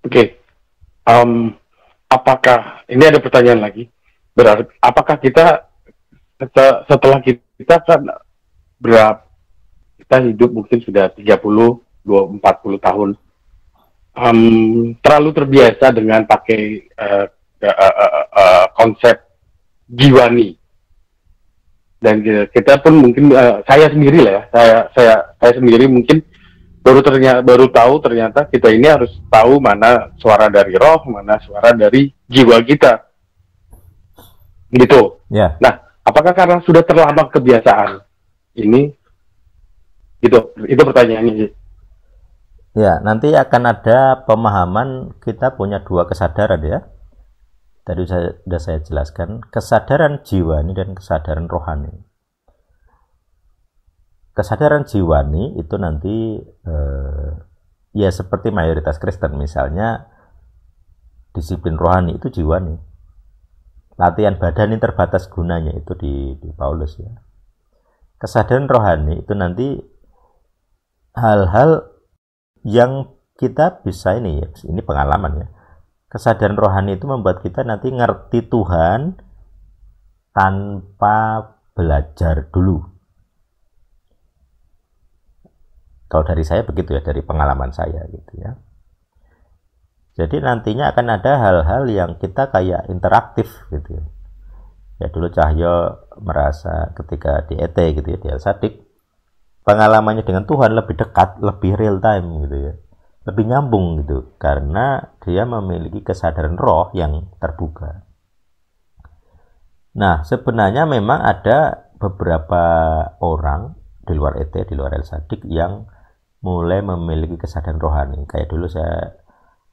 Oke, em, apakah ini ada pertanyaan lagi? Berarti apakah kita setelah kita kan berapa kita hidup mungkin sudah 30, 40 tahun, terlalu terbiasa dengan pakai konsep jiwani, dan kita pun mungkin saya sendiri lah ya, saya sendiri mungkin baru tahu ternyata kita ini harus tahu mana suara dari roh, mana suara dari jiwa kita, gitu. Ya, Nah, apakah karena sudah terlama kebiasaan ini, gitu? Itu pertanyaannya sih. ya, nanti akan ada pemahaman kita punya dua kesadaran ya. Tadi sudah saya jelaskan, kesadaran jiwani dan kesadaran rohani. Kesadaran jiwani itu nanti ya seperti mayoritas Kristen, misalnya disiplin rohani itu jiwani. Latihan badani terbatas gunanya itu di Paulus ya. Kesadaran rohani itu nanti hal-hal yang kita bisa ini pengalaman ya. Kesadaran rohani itu membuat kita nanti ngerti Tuhan tanpa belajar dulu. Kalau dari saya begitu ya, dari pengalaman saya gitu ya. Jadi nantinya akan ada hal-hal yang kita kayak interaktif gitu ya. Ya dulu Cahyo merasa ketika di ET gitu ya, di El-Sadik, pengalamannya dengan Tuhan lebih dekat, lebih real time gitu ya. Lebih nyambung gitu, karena dia memiliki kesadaran roh yang terbuka. Nah, sebenarnya memang ada beberapa orang di luar ET, di luar El-Sadik yang mulai memiliki kesadaran rohani. Kayak dulu saya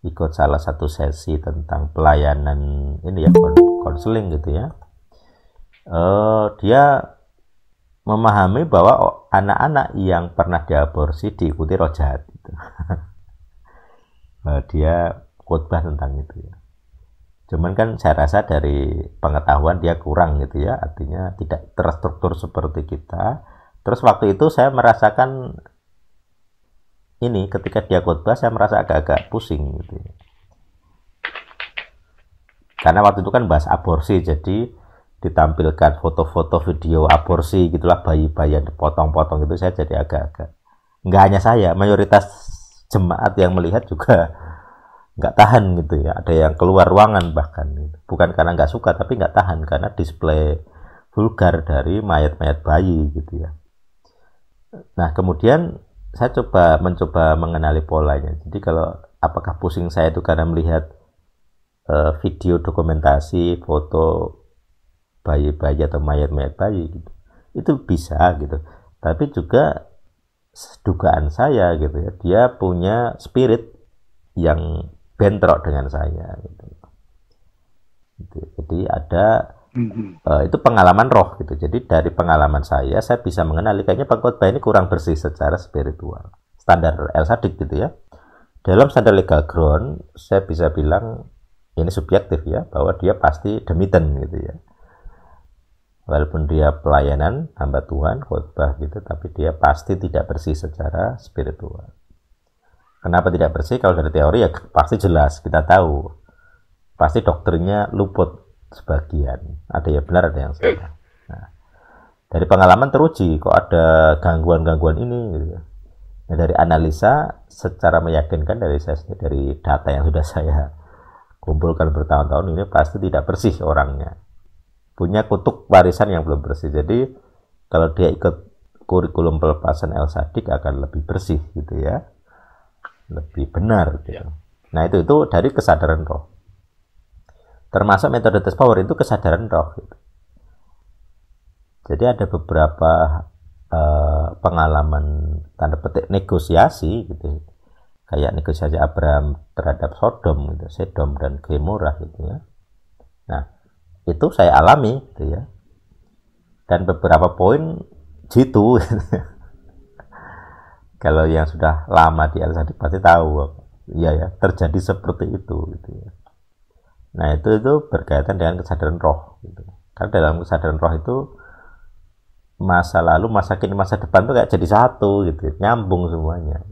ikut salah satu sesi tentang pelayanan ini ya, konseling gitu ya. Dia memahami bahwa anak-anak yang pernah diaborsi diikuti roh jahat gitu. Dia khotbah tentang itu ya. Cuman kan saya rasa dari pengetahuan dia kurang gitu ya, artinya tidak terstruktur seperti kita. Terus waktu itu saya merasakan ini, ketika dia khotbah saya merasa agak-agak pusing gitu ya. Karena waktu itu kan bahas aborsi, jadi ditampilkan foto-foto video aborsi gitulah, bayi-bayi yang dipotong-potong itu, saya jadi agak-agak, nggak hanya saya, mayoritas jemaat yang melihat juga nggak tahan gitu ya. Ada yang keluar ruangan bahkan gitu. Bukan karena nggak suka, tapi nggak tahan karena display vulgar dari mayat-mayat bayi gitu ya. Nah kemudian saya mencoba mengenali polanya. Jadi kalau apakah pusing saya itu karena melihat video dokumentasi foto bayi-bayi atau mayat-mayat bayi gitu, itu bisa gitu. Tapi juga dugaan saya gitu ya, dia punya spirit yang bentrok dengan saya gitu. Jadi ada itu pengalaman roh gitu. Jadi dari pengalaman saya bisa mengenali kayaknya pengkhotbah ini kurang bersih secara spiritual. Standar El-Sadik gitu ya. Dalam standar legal ground saya bisa bilang ini subjektif ya, bahwa dia pasti demiten gitu ya. Walaupun dia pelayanan hamba Tuhan, khotbah gitu, tapi dia pasti tidak bersih secara spiritual. Kenapa tidak bersih? Kalau dari teori ya pasti jelas, kita tahu. Pasti doktrinnya luput sebagian. Ada yang benar, ada yang salah. Nah, dari pengalaman teruji kok ada gangguan-gangguan ini gitu ya. Nah, dari analisa secara meyakinkan dari data yang sudah saya kumpulkan bertahun-tahun, ini pasti tidak bersih orangnya. Punya kutuk warisan yang belum bersih. Jadi kalau dia ikut kurikulum pelepasan El-Sadik akan lebih bersih gitu ya, lebih benar gitu. Nah itu dari kesadaran roh. Termasuk metode test power itu kesadaran roh gitu. Jadi ada beberapa pengalaman tanda petik negosiasi gitu, kayak negosiasi Abraham terhadap Sodom gitu, Sedom dan Gomora gitu ya. Nah itu saya alami gitu ya, dan beberapa poin jitu gitu. Kalau yang sudah lama di El-Sadik pasti tahu ya terjadi seperti itu gitu ya. Nah itu berkaitan dengan kesadaran roh gitu. Karena dalam kesadaran roh itu masa lalu, masa kini, masa depan tuh kayak jadi satu gitu, nyambung semuanya.